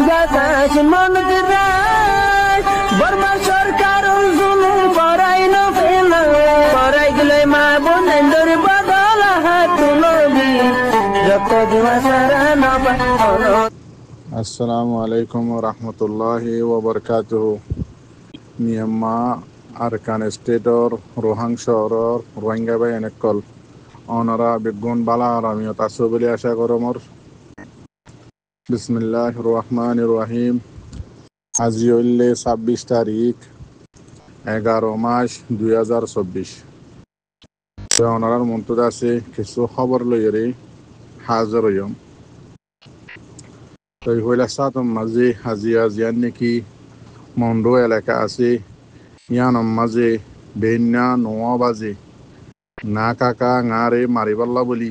বাতাস মন্দিরায় বর্মা সরকার জুলুম করাই না ফেলা করাই গেলে মা বোনেদের বদল হাত তুলবি যত দিবা সারা না পালো। আসসালামু আলাইকুম ওয়া রাহমাতুল্লাহি ওয়া বারাকাতুহু। মিয়ানমার আরকান স্টেটর রোহাং শহরর রোহিঙ্গা বাই এনেকল অনারা বেগুন বালা আর আমিও তাসো বলে আশা করো মোর। বিসমিল্লাহির রহমানির রহিম। আজি হইলে 26 তারিখ 11 মাস 2024। ওনারার মন্তব্য আছে কিছু খবর লইরে হাজার হইম। তো হইলা সাতম মাঝে হাজিয়া জিয়ান নাকি মন্ডো এলাকা আছে ইয়ানম মাঝে বেন্যা 9 বাজে না কাকা ngaরে মারিবাল্লা বলি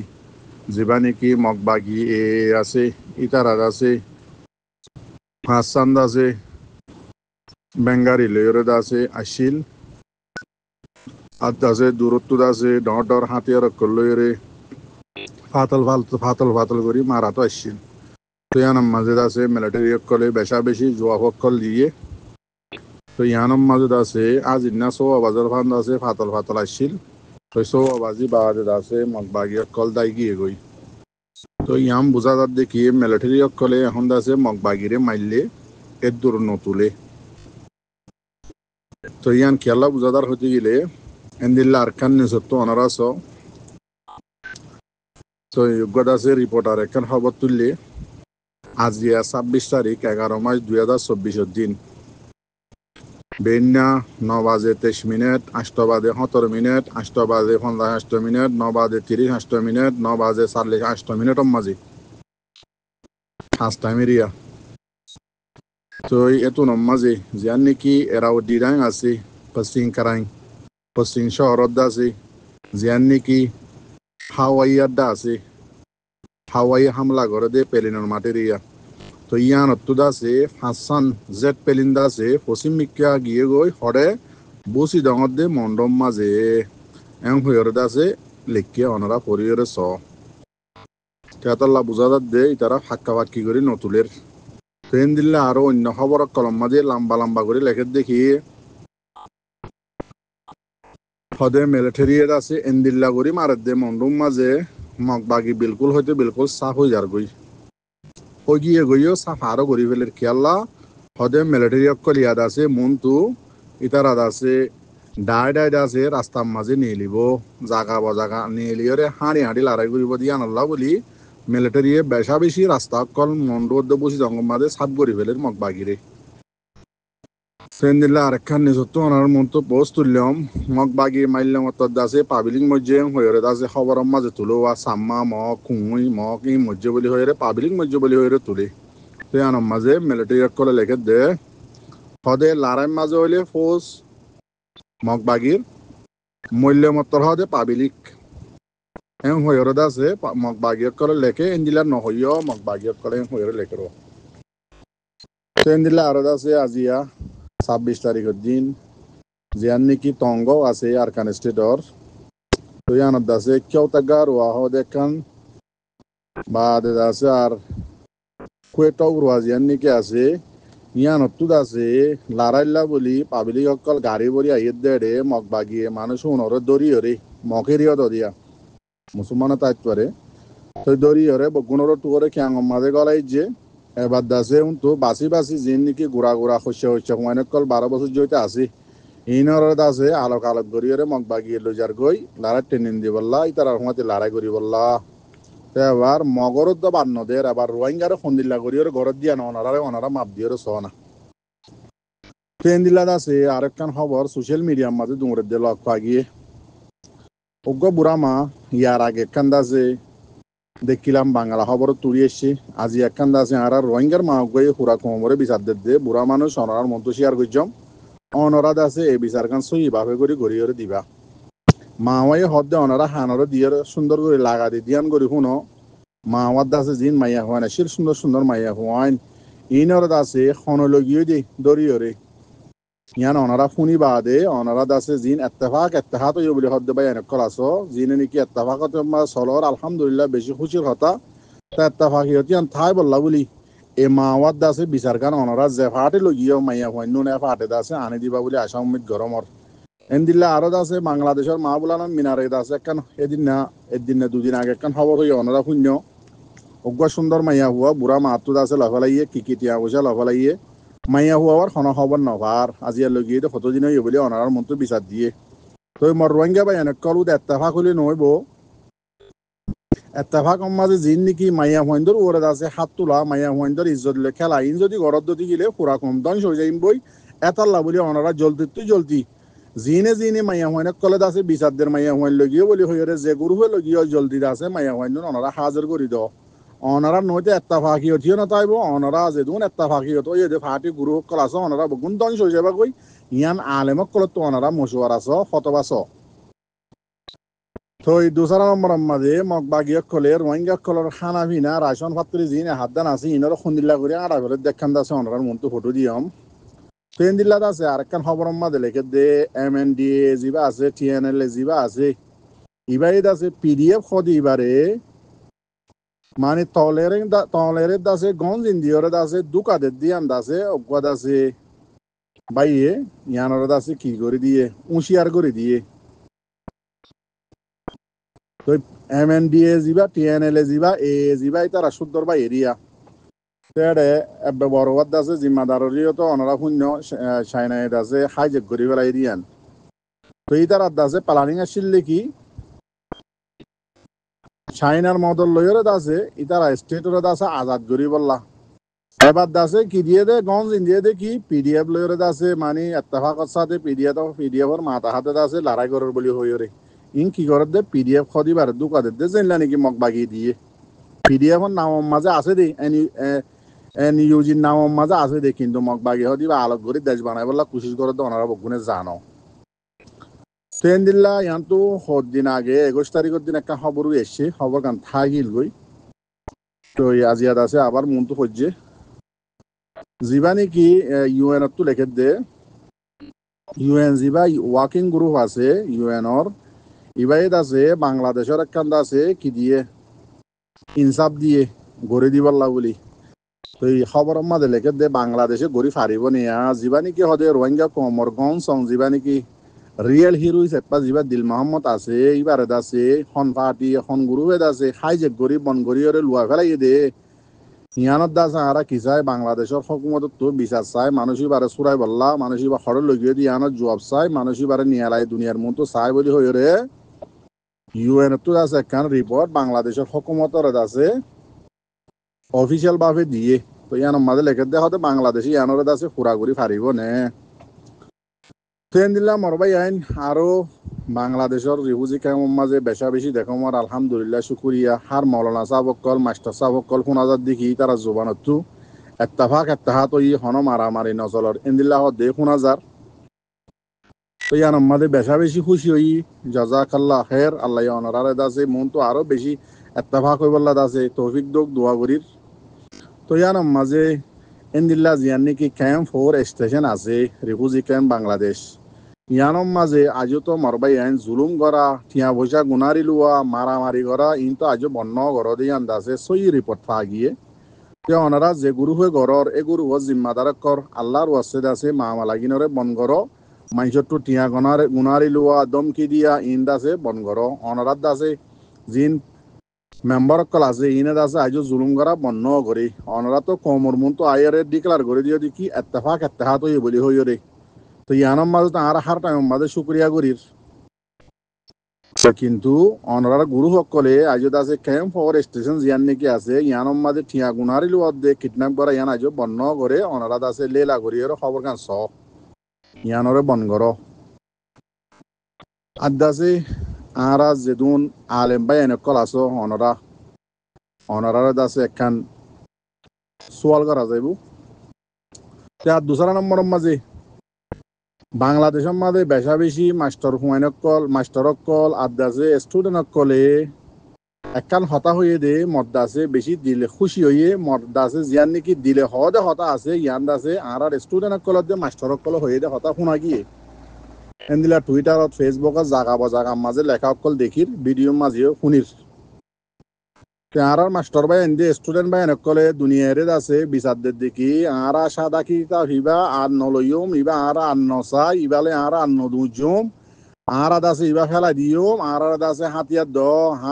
যিবা নাকি মগবাগি এ আছে ইতারাত আছে হাসান আছে বেঙ্গারি লয়রদ আছে আসিল আদ আছে দূরত্ব আছে ডর হাতিয়ার লয়রে ফাতল করি মারাতো আসছিল। তো ইয়ানম মাঝে আছে মিলিটারি কলে বেশা বেশি জোয়া কল দিয়ে। তো ইয়ানম মাঝে আছে আজ ইন্না 100 বাজার ফান্দ আছে ফাতল আসছিল। তো 100 বাজি বাজে আছে মগবাগি কল দাই গিয়ে গই। তো ইয়াম বুঝা যাত দেখি মিলিটারি কলে এখন আছে মগবাগিরে মাইলে এর দূর নতুলে। তো ইয়ান খেলা বুঝাদার হতে গেলে এন্দিল্লা আরকান নিসত্ব অনারাস। তো যোগ্যতা আছে রিপোর্টার একখান খবর তুললে আজিয়া 26 তারিখ 11 মাস 2024 দিন বেন্যা 9 বাজে 23 মিনিট 8 বাজে 17 মিনিট 8 বাজে 58 মিনিট 9 বাজে 38 মিনিট 9 বাজে 48 মিনিট মাঝে ফার্স্ট টাইম এরিয়া। তো এত নমাজে জিয়ান নাকি এরাও ডিরাং আছে পশ্চিম শহরত আছে জিয়ান নাকি হাওয়াই আড্ডা আছে হাওয়াই হামলা করে দে পেলিনের মাটেরিয়া। তো ইয়ান অত্তুদা আছে হাসান জেট পেলিন্দা আছে পশ্চিম মিকা গিয়ে গই হরে বসি ডঙর দে মন্ডম মাঝে এং হইরদা আছে লেখিয়া অনরা পরিয়রে স তেতাল্লা বুঝাদার দে ইতারা ফাক্কা ফাক্কি করে নতুলের। ট্রেন দিলে আরো অন্য খবর কলম মাঝে লম্বা করে লেখে দেখি হদে মিলিটারিয়ের আছে এন্দিল্লা করি মারের দে মন্ডম মাঝে মগবাগি বিলকুল হইতে বিলকুল সাফ হয়ে যার গই ওই গিয়ে গইও সাফ আরো করি ফেলের খেয়াল্লা হদে মিলিটারি অকল ইয়াদ আছে মনতু ইতারাদ আছে ডাই আছে রাস্তার মাঝে নিয়ে লিব জাগা বজাগা নিয়ে লিওরে হাঁড়ি লড়াই করিব দিয়ে আনাল্লা বলি মিলিটারিয়ে বেশা বেশি রাস্তা অকল মন্ডদ বসি জঙ্গল মাঝে সাফ করি ফেলের মগবাগিরে। ট্রেন দিলে আরেকখান নিজত্ব ওনার মতো পোস্ট তুললাম মগবাগি মাইলাম অত্তর আছে পাবলিক মধ্যে হয়ে আছে খবরের মাঝে তুলো সাম্মা মগ কুঁই মগ ই মধ্যে বলি হয়ে পাবলিক মধ্যে বলি হয়ে তুলে। তো আনার মাঝে মিলিটারি করে লেখে দে হদে লড়াই মাঝে হইলে ফৌজ মগবাগির মূল্যমত্তর হদে পাবলিক এং হয়ে আছে মগবাগি করে লেখে এন্দিলা নহইয় মগবাগি করে হয়ে লেখে এন্দিলা আরো আছে আজিয়া 26 তারিখের দিন জিয়ান নাকি তঙ্গ আছে আরকান স্টেটর। তো ইয়ানত আছে কেউ তাগার ওয়াহ দেখান বাদ আছে আর কুয়েটক রোয়া জিয়ান নাকি আছে ইয়ানত আছে লারাইল্লা বলি পাবলিক অকল গাড়ি বড়ি আইয়ে দে মগবাগিয়ে মানুষ উনরে দড়ি হরে মকেরিও দিয়া মুসলমান তাইত পারে তো দড়ি হরে বগুনর টুরে খ্যাং মাঝে গলাই যে এবার দাসে তো বাসি জিন নাকি গুড়া শস্য অনেকল 12 বছর জয়তে আছে ইনর আছে আলোক গড়িয়ে মগবাগিয়ে লইজার গই লড়াই ট্রেনিং দি বললা ইতার সময়তে লড়াই করি বললা। তো এবার মগরত তো বান্ন দের আবার রোহিঙ্গারে ফন্দিল্লা করিয়ে ঘরত দিয়া ওনারা মাপ দিয়ে না। ট্রেন দিলাদ আছে আরেকখান খবর সোশ্যাল মিডিয়ার মাঝে দুমরে দিয়ে লক পাগিয়ে অজ্ঞ বুড়ামা ইয়ার আগে একখান আছে দেখিলাম বাংলা খবর তুলি এসছি আজি একখান আছে আর রোহিঙ্গার মা গিয়ে পুরা কোমরে বিচার দে বুড়া মানুষ অনার মতো শেয়ার করছম অনরাদ আছে এই বিচার খান সই ভাবে করে গড়িয়ে দিবা মাওয়াই হদে অনারা হানরে দিয়ে সুন্দর করে লাগা দিয়ান করি শুনো মাওয়াদ আছে জিন মাইয়া হওয়ান শির সুন্দর মাইয়া হওয়ান ইনরদ আছে খনলগিয়ে দি দরিয়রে ইয়ান অনারা শুনি বাদে অনারাদ আছে জিন এত্তেফাক বলে হদ্দে বাই এনেকল আছো জিনে নাকি এত্তেফাকত চলর আলহামদুলিল্লাহ বেশি খুশির কথা তা এত্তেফাক ইয়ান থাই বললা বলি এ মাওয়াত দাসে বিচার কান অনরা যে ফাটে লগিয়ে মাইয়া হইন নে ফাটে দাসে আনি দিবা বলে আশা উম্মিদ গরমর এন্দিল্লা আরো দাসে বাংলাদেশের মা বুলানো মিনারে দাসে একখান এদিন না দুদিন আগে একখান খবর হইয়া অনরা শূন্য অজ্ঞ সুন্দর মাইয়া হুয়া বুড়া মাহাতো দাসে লফালাইয়ে কিকিটিয়া বসে লফালাইয়ে মাইয়া হুয়ার খন খবর নভার আজিয়া লগিয়ে কতদিন হইয়া বলে অনারার মন্ত্র বিচার দিয়ে তো মর রোহিঙ্গা বাই অনেক কলুদ এত্তেফাক হলে নইব এত্তেফাক মাঝে জিন নাকি মাইয়া হুয়াইন্দর ওরে দাসে হাত তোলা মাইয়া হুয়াইন্দর ইজ্জত লে খেলা ইন যদি গরত যদি গিলে পুরা কম দংশ হয়ে যাইম বই এতাল্লা বলি অনারা জলদি জিনে জিনে মাইয়া হুয়াইনক কলে দাসে বিচারদের মাইয়া হুয়াইন লগিয়ে বলি হইরে যে গুরু হয়ে লগিয়ে জলদি দাসে মাইয়া হুয়াইন অনারা হাজির করি দ অনারা নইতে এত্তেফাকি হতিও না তাইব অনারা যেদুন এত্তেফাকি হতো এই যে ফাটি গুরু সকল আছে অনারা বগুন দংশ হয়ে যাবে কই ইয়ান আলেমক কলত তো অনারা মশুয়ার আছ ফতবাস তো এই দুসরা নম্বর মাঝে মগবাগিয়ক কলে রোহিঙ্গা কলর খানা পিনা রাশন পাত্রী জিনে হাত দান আছে ইনার খুন্দিল্লা করে আড়া করে দেখান দাসে অনারার মনটো ফটো দিয়ম ট্রেন দিল্লাত আছে আর একখান খবর মাঝে লেখে দে MNDA যিবা আছে TNL যিবা আছে ইবাইদ আছে PDF খদি ইবারে মানে তলের দাসে গঞ্জ ইন্দিয়রে দাসে দুকাদের দিয়ান দাসে অজ্ঞা দাসে বাইয়ে ইয়ানর দাসে কি করে দিয়ে উঁশিয়ার করে দিয়ে তো MNDA যিবা TNL যিবা এ যিবা তারা সুন্দর বা এরিয়া তেড়ে এবে বড়বাদ দাসে জিম্মাদারিও তো অনরা শূন্য চাইনাই দাসে হাইজেক করে পেলাই দিয়ান তো এই তারা দাসে প্লানিং আসছিল কি চাইনার মদল লইরে দাসে ইতারা স্টেটর দাসে আজাদ করি বললা এবার দাসে কি দিয়ে দে গঞ্জ ইন্দিয়ে দে কি PDF লইরে দাসে মানে এত্তেফাকর সাথে PDFর মাথা হাতে দাসে লড়াই করার বলি হইরে ইন কি করে দে PDF খদিবার দুকাদের দে জানলা নাকি মগ বাগি দিয়ে PDFর নাম মাঝে আছে দে নিউজির নাম মাঝে আছে দে কিন্তু মগ বাগি হদিবা আলোক করে দেশ বানাই বললা কোশিশ করে তো ওনারা বগুনে জানো ট্রেন দিল্লা ইয়ান্তু দিন আগে 21 তারিখের দিন একটা খবর এসছে খবর কান থাকিল গই তো আজিয়াদ আছে আবার মনটো হজ্জে যিবা নাকি UN তো লেখে দে UN যিবা ওয়ার্কিং গ্রুপ আছে UNর ইবাইদ আছে বাংলাদেশের একখান আছে কি দিয়ে ইনসাফ দিয়ে গড়ে দিবল্লা বলি তো এই খবরের মাঝে লেখে দে বাংলাদেশে গড়ি ফারিব নিয়া যিবা নাকি হদে রোহিঙ্গা কমর গঞ্জ সং যিবা নাকি রিয়েল হিরো হিসেবে যিবা দিল মোহাম্মদ আছে ইবারে দাসে খন ফাটি খন গুরু হয়ে দাসে হাইজেক গরি বন গরি ওরে লুয়া ফেলাই দে ইয়ানত দাস আরা কি চাই বাংলাদেশের হকুমতত তো বিচার চাই মানুষ ইবারে চুরাই বললা মানুষ ইবার হরে লগিয়ে দিয়ে ইয়ানত জবাব চাই মানুষ ইবারে নিয়ালাই দুনিয়ার মন তো চাই বলি হইরে UN তো আছে একখান রিপোর্ট বাংলাদেশের হকুমতের আছে অফিসিয়াল ভাবে দিয়ে তো ইয়ানোর মাঝে লেখে দেওয়া হতে বাংলাদেশি ইয়ানোর আছে ফুরাগুড়ি ফারিব নে ট্রেন দিলাম মরবাই আইন আরো বাংলাদেশের রিফিউজি ক্যাম্পের মাঝে বেশা বেশি দেখমার আলহামদুলিল্লাহ শুকুরিয়া হার মৌলানা সাহবকল মাস্টার সাহবকল শোনাজার দেখি তারা জোবানতো এত্তেহাত ই হন মারামারি নজলর ইন্দিল্লাহ দে শোনাজার তো ইয়ানোর মাঝে বেশা বেশি খুশি হই জাজাকাল্লাহ খের আল্লাহ অনরারে দাসে মন তো আরো বেশি এত্তেফাক হইবল্লা দাসে তৌফিক দোক দোয়া করির তো ইয়ানোর মাঝে ইন্দিল্লা জিয়ান নাকি ক্যাম্প 4 স্টেশন আছে রিফিউজি ক্যাম্প বাংলাদেশ ইয়ানোর মাঝে আজও তো মরবাই আইন জুলুম করা ঠিয়া পয়সা গুনারি লোয়া মারামারি করা ইন তো আজও বন্য ঘর দিয়ে আন্দাছে সই রিপোর্ট পা গিয়ে ওনারা যে গুরু হয়ে ঘরর এ গুরু হো জিম্মাদার কর আল্লাহর ওয়াসেদ আছে মা মালাগিনরে বন ঘর মাইসট্টু টিয়া গুনারি লোয়া দমকি দিয়া ইন দাসে বন ঘর অনারাত দাসে জিন মেম্বার কল আছে ইনে দাসে আজও জুলুম করা বন্য করি অনারা তো কমর মন তো আয়ারে ডিক্লার করে দিয়ে দেখি এত্তেহাত হয়ে বলি হইরে তো ইয়ানোর মাঝে তো আর হার টাইম মাঝে শুক্রিয়া করির কিন্তু অনরার গুরু সকলে আজও আছে ক্যাম্প 4 স্টেশন জিয়ান নাকি আছে ইয়ানোর মাঝে ঠিয়া গুনারি লোয়া দে কিডন্যাপ করা ইয়ান আজও বন্য করে অনরা আছে লেলা করি এর খবর কান স ইয়ানরে বন কর আদাসে আর যেদুন আলেম বাই এনেকল আছো অনরার দাসে একখান সোয়াল করা যাইব তার দুসরা নম্বর মাঝে বাংলাদেশের মাঝে বেশা বেশি মাস্টারকল আদাসে স্টুডেন্টকলে একখান হতা হয়ে দে মদ্দাসে বেশি দিলে খুশি হয়ে মদ্দাসে জিয়ান নাকি দিলে হদে হতা আছে ইয়ান দাসে আর স্টুডেন্টকল দে মাস্টারকল হয়ে দে হতা শুনা গিয়ে এন্দিলা টুইটারত ফেসবুকত জাগা মাঝে লেখা অকল দেখির ভিডিও মাঝেও শুনির আর মাস্টার ভাই এনে স্টুডেন্ট ভাই কলে দুনিয়ারে আছে বিচারদের দেখি আর সাদা কিতা হিবা আর নলয়ম ইবা আর নসা ইবালে আর নদুজম আর আছে ইবা ফেলা দিও আর আছে হাতিয়ার দ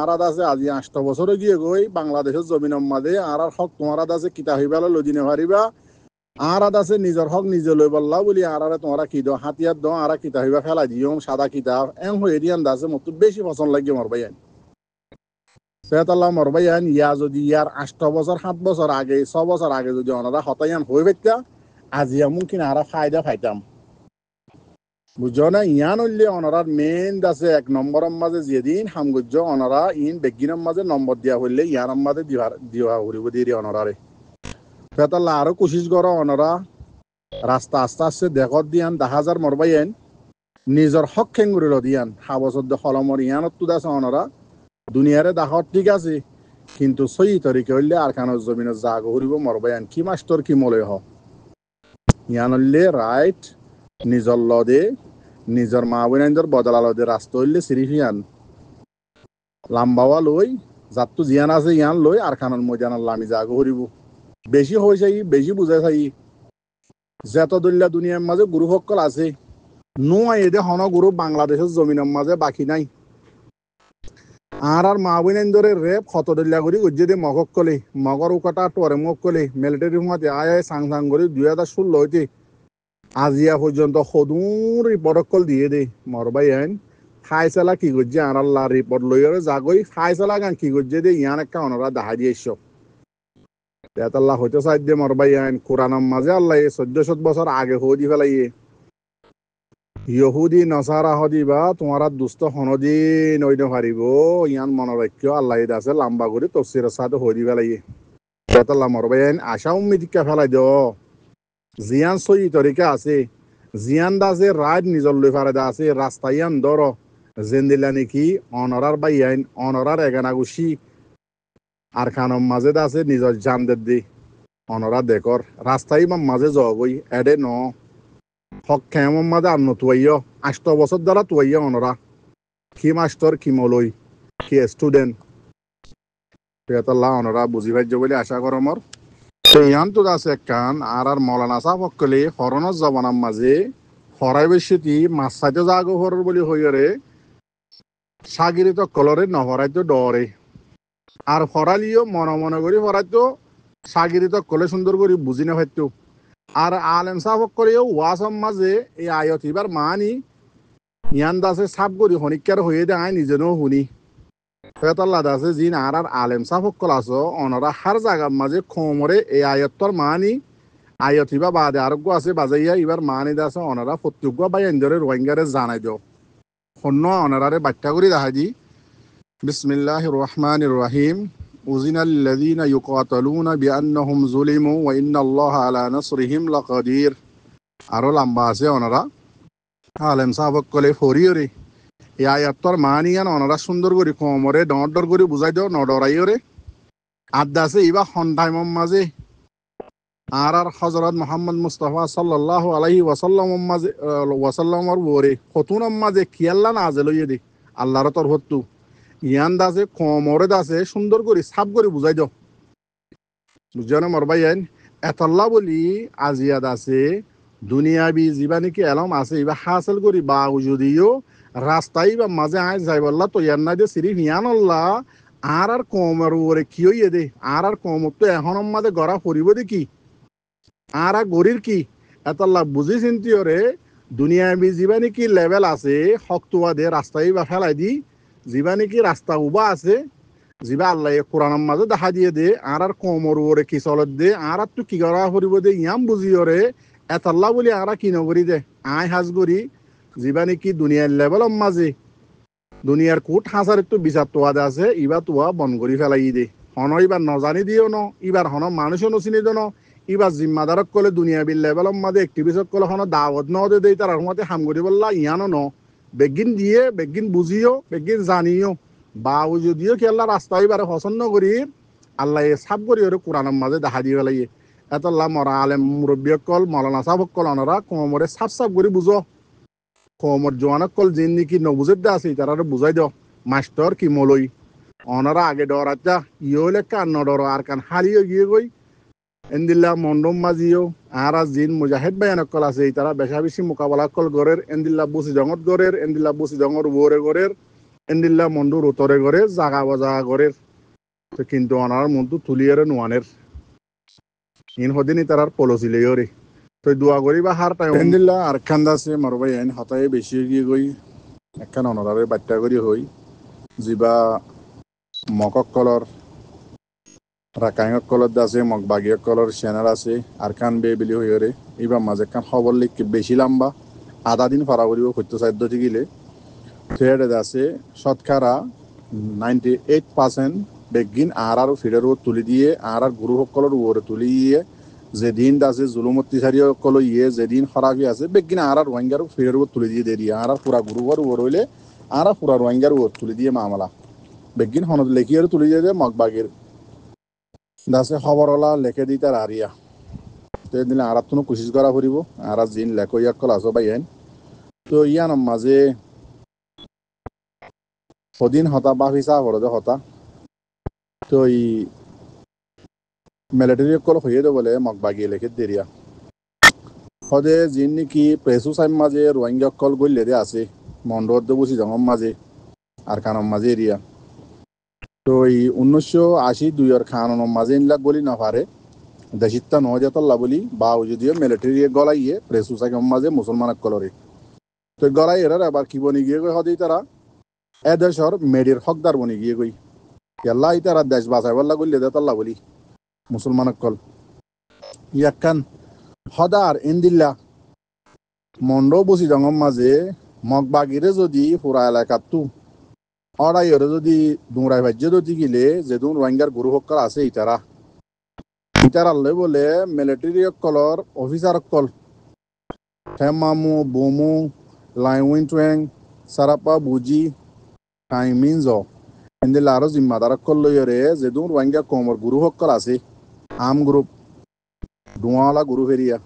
আর আছে আজি 8 বছর গিয়ে গই বাংলাদেশের জমিনের মাঝে আর হক তোমার আছে কিতা হইবালে লদিনে পারিবা আর আছে নিজের হক নিজে লই বললা বলি আর তোমরা কি দ হাতিয়ার দ আর কিতা হইবা ফেলা দিও সাদা কিতাব এং হয়ে দিয়ান আছে মতো বেশি পছন্দ লাগে মোর ভাই সেতাল্লাহ মোর ভাই ইয়া যদি ইয়ার 8 বছর 7 বছর আগে 6 বছর আগে যদি ওনারা হতায়ান হয়ে পেতা আজি মুমকিন আর ফায়দা পাইতাম বুঝো না ইয়ান হইলে ওনারার মেন আছে 1 নম্বরের মাঝে যেদিন হামগুজ্জ ওনারা ইন বেগিনের মাঝে নম্বর দিয়া হইলে ইয়ার মাঝে দিওয়া হরিব দিয়ে ওনারারে সেতাল্লাহ আরো কোশিশ করো ওনারা রাস্তা আস্তে আস্তে দেখত দিয়ান 10,000 মোর ভাই নিজের হক খেঙ্গুরিল দিয়ান 7 বছর হলমর ইয়ানত তো আছে ওনারা দুনিয়ারে দাহত ঠিক আছে কিন্তু সই তরিকে হইলে আর খানোর জমিনের জাগ হরিব মরবায়ান কি মাস্টর কি মলে হ ইয়ান হইলে রাইট নিজর লদে নিজর মা বোনাইন্দর বদলা লদে রাস্তা হইলে সিরিফিয়ান লাম্বাওয়া লই যাত্তু জিয়ান আছে ইয়ান লই আর খানোর ময়দান লামি জাগ হরিব বেশি হয়ে যাই বেশি বুঝাই চাই যত দল্লা দুনিয়ার মাঝে গুরু সকল আছে নোয়া এদে হন গুরু বাংলাদেশের জমিনের মাঝে বাকি নাই আর মা বোন ধরে রেপ খতদল্লা করি গজ্জে দিয়ে মগক কলে মগর উকাটা টরে মগ কলে মিলিটারি হুমাতে আয় সাং সাং করে 2016 হইতে আজিয়া পর্যন্ত সদূর রিপোর্ট কল দিয়ে দে মরবাই আইন ফাইসালা কি গজ্জে আর আল্লাহ রিপোর্ট লইরে যাগই ফাইসালা গান কি গজ্জে দে ইয়ান একটা ওনারা দেখা দিয়ে এসো আল্লাহ হইতে চাই দিয়ে মরবাই আইন কোরআনের মাঝে আল্লাহ 1400 বছর আগে হয়ে দি ফেলাইয়ে ইহুদি নসারা হদিবা তোমারা দুস্থ হনদিন ওই পারিব ইয়ান মনোবাক্য আল্লাহ আছে লম্বা করে তফসিরের সাথে হদি ফেলাইয়ে আল্লাহ মরবাইন আশা উম্মিদিকা ফেলাই দ জিয়ান সই তরিকা আছে জিয়ান দাসে রাত নিজর লই ফারে আছে রাস্তায়ান দর জেন্দিলা নাকি অনরার বাইয়াইন অনরার এগানাগুশি আর খানম মাঝে আছে নিজর জানদের দি অনরা দেখর রাস্তাই মাঝে জগই এডে ন হক কেমন মাঝে আন্ন তুয়াইয় 8 বছর দ্বারা তুয়াইয়া অনরা কি মাস্টার কি মলই কি স্টুডেন্ট পেতাল্লাহ অনরা বুঝি পাইজ বলে আশা কর আমার ইয়ান তো আছে কান আর মৌলানা সাহেব সকলে হরণর জবানার মাঝে হরাই বেশি মাছ চাইতে যাগো হরর বলি হইরে সাগিরিত কলরে নহরাইতো ডরে আর হরালিও মনে মনে করি হরাইতো সাগিরিত কলে সুন্দর করে বুঝি না পাইতো আর আলেম সাহেব করেও ওয়াসম মাঝে এই আয়ত এবার মানি ইয়ান দাসে সাপ করি হনিকার হয়ে দে আই নিজেও শুনি ফেতাল্লা দাসে জিন আর আলেম সাহেব কল আছো অনরা হার জায়গার মাঝে খমরে এই আয়ত্তর মানি আয়ত ইবা বাদে আরোগ্য আছে বাজাইয়া এবার মানি দাসে অনরা প্রত্যেক বাই এনজরে রোহিঙ্গারে জানাই দিও হন্য অনরারে বাচ্চা করে দেখা দি বিসমিল্লাহির রহমানির রহিম أذن الذين يقاتلون بأنهم ظلموا وإن الله على نصرهم لقدير আরো লম্বা আছে ওনারা আলেম সাহেব কলে ফরিয়রে এই আয়াতর মানিয়ান ওনারা সুন্দর করে কমরে ডর করে বুঝাই দাও নডরাইরে আদা আছে ইবা হন্টাইমর মাঝে আর হযরত মুহাম্মদ মুস্তাফা সাল্লাল্লাহু আলাইহি ওয়াসাল্লামর বরে খতুনম মাঝে কিয়াল্লা নাজেল হইয়ে দে আল্লাহর তরফতু ইয়ান দাসে কমরে দাসে সুন্দর করে সাপ করে বুঝাই দাও বুঝানো মরবাই আইন এতল্লা বলি আজিয়া দাসে দুনিয়াবি যিবা নাকি এলম আছে ইবা হাসিল করি বা যদিও রাস্তায় বা মাঝে আয় যাই বললা তো ইয়ান নাই দে সিরিফ ইয়ান আল্লাহ আর কমের ওরে কি হইয়ে দে আর কমর তো এখন মাঝে গড়া পড়িব দেখি আর গরির কি এতল্লা বুঝি চিন্তি ওরে দুনিয়াবি যিবা নাকি লেভেল আছে শক্তুয়া দে রাস্তায় বা ফেলাই দি যিবা নাকি রাস্তা উবা আছে যিবা আল্লাহ কোরআনের মাঝে দেখা দিয়ে দে আর কমর ওরে কি চলত দে আর তো কি করা করিব দে ইয়াম বুঝি ওরে এতাল্লা বলি আর কি নগরি দে আই হাজ করি যিবা নাকি দুনিয়ার লেভেলের মাঝে দুনিয়ার কোট হাজার একটু বিচার তোয়াদে আছে ইবা তোয়া বন করি ফেলাই দে হন এবার নজানি দিও ন এবার হন মানুষও নচিনি দে ন এবার জিম্মাদারক কলে দুনিয়াবি লেভেলের মাঝে একটিভিসক কলে হন দাওয়াত ন দে তার মতে হাম করি বললা ইয়ানো ন বেগিন দিয়ে বেগিন বুঝিও বেগিন জানিও বা যদিও কি আল্লাহ রাস্তা এবারে পছন্দ করি আল্লাহ সাব করি ওরে কোরআনের মাঝে দেখা দিয়ে ফেলাই এতল্লা মরা আলেম মুরব্বী কল মৌলানা সাহেব কল অনারা কমরে সাপ সাপ করে বুঝো কমর জোয়ানক কল যে নাকি নবুজের দা আছে তারা বুঝাই দাও মাস্টার কি মলই অনারা আগে ডরাচ্ছা ইয়োলে কান নডর আর কান হালিও গিয়ে গই এন্দিল্লা মন্ডম মাজিও আরা জিন মুজাহিদ বায়ানক কল আছে তারা বেশা বেশি মোকাবেলা কল গরের এন্দিল্লা বুসি জঙত গরের এন্দিল্লা বুসি জঙর ওরে গরের এন্দিল্লা মন্ডুর উতরে গরে জাগা বাজা গরের তো কিন্তু অনার মন্টু তুলিয়ারে নোয়ানের ইন হদিনই তারার পলসিলে ওরে তো দোয়া করি বা হার টাইম এন্দিল্লা আর খান্দাছে মারবাই আইন হতায় বেশি গিয়ে গই একখান অনারে বাচ্চা করি হই যিবা মকক কলর রাকাইঙক কলর আছে মগ বাগিয়ক কলর চেনার আছে আর খান বে বিলি হইরে এবার মাঝে খান খবর লিখকে বেশি লম্বা আধা দিন ফারা করিব সত্য সাধ্য গিলে থ্রেড আছে শতকরা 98% বেগিন আর ফিরের তুলি দিয়ে আর গুরু সকলের ওরে তুলি দিয়ে যেদিন আছে জুলুমতি সারি সকল ইয়ে যেদিন খরাবি আছে বেগিন আর রোহিঙ্গার ফিরের তুলি দিয়ে দিয়ে আর পুরা গুরুবার ওর হইলে আর পুরা রোহিঙ্গার ওর তুলি দিয়ে মামলা বেগিন হনদ লেখিয়ে তুলি দিয়ে মগবাগের দাসে খবরলা লেখে দিই তার আরিয়া তো দিলে আর তুনো কোশিশ করা ফুরিব আর জিন লেখো ইয়াক কল আছো বাইন তো ইয়ান মাঝে সদিন হতা বা ফিসা হরদে হতা তো ই মিলিটারি কল হইয়ে দে বলে মগবাগি লেখে দেরিয়া সদে জিন নাকি প্রেসু সাইম মাঝে রোহিঙ্গা কল গইলে দে আছে মন্ডদ বুঝি জঙ্গম মাঝে আর কানম মাঝে এরিয়া তো এই 1982 খানম মাঝে ইনলাক বলি না পারে দেশিত্তা নজাতল্লা বলি বা যদিও মিলিটারি গলাইয়ে প্রেসু সাইম মাঝে মুসলমান কলরে তো গলাই এরার আবার কি বনি গিয়ে হদেই তারা এদেশর মেডির হকদার বনি গিয়ে গই ইয়াল্লা তারা দেশ বাঁচাই বললা গইলে দে তল্লা বলি মুসলমান কল ইয়াক্কান হদার ইন্দিল্লা মন্ড বসি জঙ্গম মাঝে মগবাগিরে যদি পুরা এলাকাতু অড়াইরে যদি দুমরাই ভাজ্য যদি গিলে যে দুম রোহিঙ্গার গুরু হক্কল আছে ইতারাল্লে বলে মিলিটারি কলর অফিসার কল হেমামু বোমু লাইউইন টুয়েং সারাপা বুজি টাইমিনজ এন্দিল্লা আরো জিম্মাদার কল লইরে যে দুম রোহিঙ্গা কমর গুরু হক্কল আছে আম গ্রুপ ডুয়ালা গুরু ফেরিয়া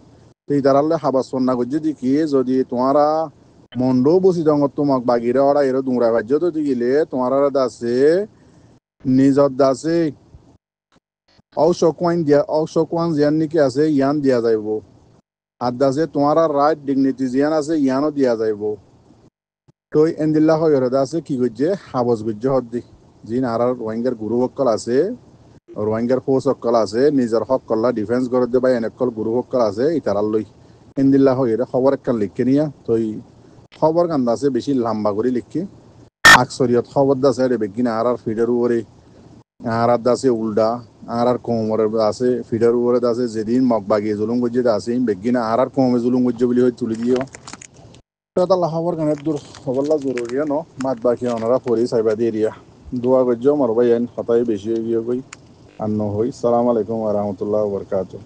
তো ইতারাল্লে হাবাস সন্না গজ্য দিকি যদি তোমারা মন্ডো বসি জঙ্গত তোমাক বাগিরে ওরা এর দুমরা ভাজ্য তো দিলে তোমার দাসে নিজত দাসে অশোকওয়ান জিয়ান নাকি আছে ইয়ান দিয়া যাইব আর দাসে তোমার রাইট ডিগনিটি জিয়ান আছে ইয়ানও দিয়া যাইব তো এন্দিল্লা হইরে দাসে কি গজ্জে হাবস গজ্য হদ্দি জিন আর রোহিঙ্গার গুরু হক্কল আছে রোহিঙ্গার ফোর্স হক্কল আছে নিজের হক্কল্লা ডিফেন্স করে দে বা এনেকল গুরু হক্কল আছে ইতারাল লই এন্দিল্লা হইরে খবর একখান লিখে নিয়া তো খবর কান দাসে বেশি লম্বা করে লিখি আকসরিয়ত খবর দাসে বেগিন আর ফিডের উপরে আর দাসে উল্টা আর কোমরে আছে ফিডের উপরে দাসে যেদিন মগবাগি জুলুম গজ্জে আছে বেগিন আর কমে জুলুম গজ্জে বলি হয়ে তুলি দিও তাহলে খবর কানে দূর খবরলা জরুরি ন মাত বাকি ওনারা পরি সাইবা দিয়ে দিয়া দোয়া গজ্জ মারবাই আইন হতাই বেশি হয়ে গিয়ে গই আন্ন হই সালাম আলাইকুম ওয়া রাহমাতুল্লাহি ওয়া বারাকাতুহু